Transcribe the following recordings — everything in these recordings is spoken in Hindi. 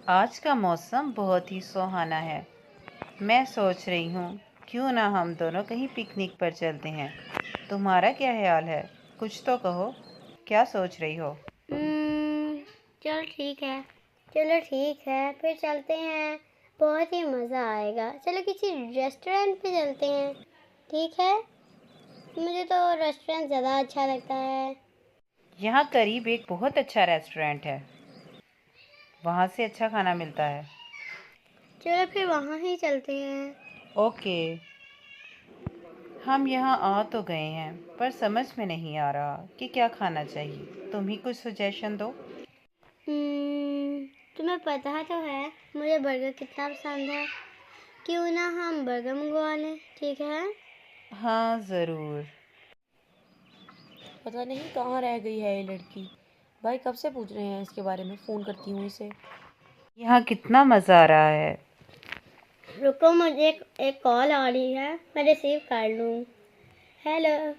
आज का मौसम बहुत ही सुहाना है। मैं सोच रही हूँ क्यों ना हम दोनों कहीं पिकनिक पर चलते हैं। तुम्हारा क्या ख्याल है? कुछ तो कहो, क्या सोच रही हो? चलो ठीक है। चलो ठीक है, फिर चलते हैं। बहुत ही मज़ा आएगा। चलो किसी रेस्टोरेंट पे चलते हैं। ठीक है, मुझे तो रेस्टोरेंट ज़्यादा अच्छा लगता है। यहाँ करीब एक बहुत अच्छा रेस्टोरेंट है, वहाँ से अच्छा खाना मिलता है। चलो फिर वहाँ ही चलते हैं। ओके। हम यहाँ आ तो गए हैं, पर समझ में नहीं आ रहा कि क्या खाना चाहिए। तुम ही कुछ सजेशन दो। तुम्हें पता तो है मुझे बर्गर कितना पसंद है। क्यों ना हम बर्गर मंगवा लें, ठीक है? हाँ, ज़रूर। पता नहीं कहाँ रह गई है ये लड़की। भाई कब से पूछ रहे हैं इसके बारे में, फ़ोन करती हूँ इसे। यहाँ कितना मज़ा आ रहा है। रुको, मुझे एक कॉल आ रही है, मैं रिसीव कर लूँ। हेलो।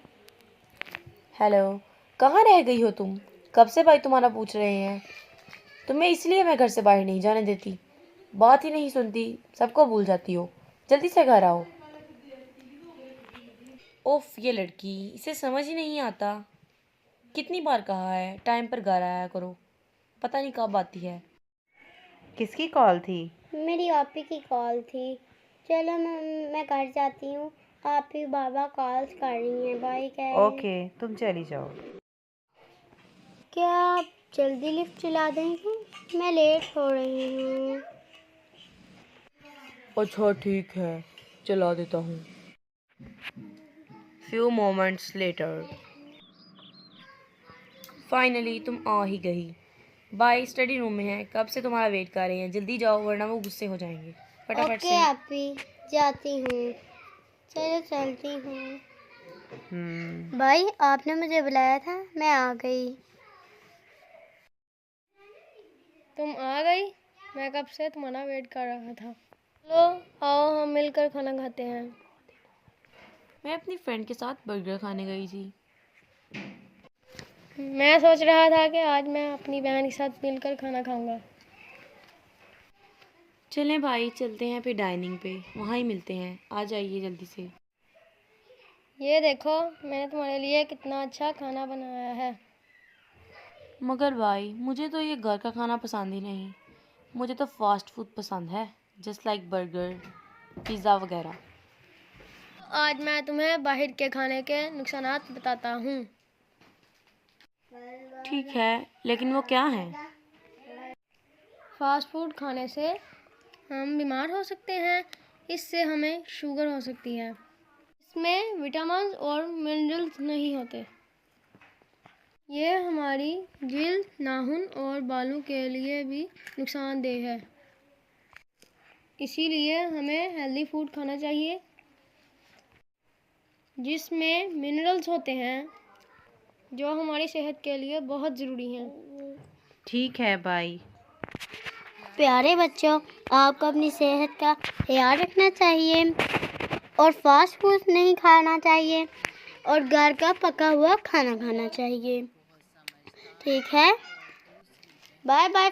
हेलो, कहाँ रह गई हो तुम? कब से भाई तुम्हारा पूछ रहे हैं। तुम्हें इसलिए मैं घर से बाहर नहीं जाने देती। बात ही नहीं सुनती, सबको भूल जाती हो। जल्दी से घर आओ। ओफ, ये लड़की, इसे समझ ही नहीं आता। कितनी बार कहा है टाइम पर घर आया करो, पता नहीं कब आती है। किसकी कॉल थी? मेरी आपी की कॉल थी। चलो मैं घर जाती हूँ। आपी बाबा कॉल्स कर रही हैं, बाय कह रही हैं। ओके, तुम चली जाओ। क्या आप जल्दी लिफ्ट चला देंगे? मैं लेट हो रही हूँ। अच्छा ठीक है, चला देता हूँ। Few moments later. फाइनली तुम आ ही गई। भाई स्टडी रूम में है, कब से तुम्हारा वेट कर रहे हैं। जल्दी जाओ वरना वो गुस्से हो जाएंगे। फटाफट ओके से। आपी, जाती हूँ। चलो चलती हूँ। भाई आपने मुझे बुलाया था, मैं आ गई। तुम आ गई? मैं कब से तुम्हारा वेट कर रहा था। लो आओ, हम मिलकर खाना खाते हैं। मैं अपनी फ्रेंड के साथ बर्गर खाने गई थी। मैं सोच रहा था कि आज मैं अपनी बहन के साथ मिलकर खाना खाऊंगा। चलें भाई, चलते हैं फिर डाइनिंग पे, वहाँ ही मिलते हैं। आ जाइए जल्दी से। ये देखो, मैंने तुम्हारे लिए कितना अच्छा खाना बनाया है। मगर भाई मुझे तो ये घर का खाना पसंद ही नहीं। मुझे तो फास्ट फूड पसंद है, जस्ट लाइक बर्गर, पिज़्ज़ा वगैरह। आज मैं तुम्हें बाहर के खाने के नुकसानात बताता हूँ। ठीक है, लेकिन वो क्या है? फास्ट फूड खाने से हम बीमार हो सकते हैं। इससे हमें शुगर हो सकती है। इसमें विटामिन और मिनरल्स नहीं होते। ये हमारी जिल्द, नाखून और बालों के लिए भी नुकसानदेह है। इसीलिए हमें हेल्दी फूड खाना चाहिए जिसमें मिनरल्स होते हैं, जो हमारी सेहत के लिए बहुत ज़रूरी हैं। ठीक है, बाय। प्यारे बच्चों, आपको अपनी सेहत का ख्याल रखना चाहिए और फास्ट फूड नहीं खाना चाहिए और घर का पका हुआ खाना खाना चाहिए। ठीक है, बाय बाय।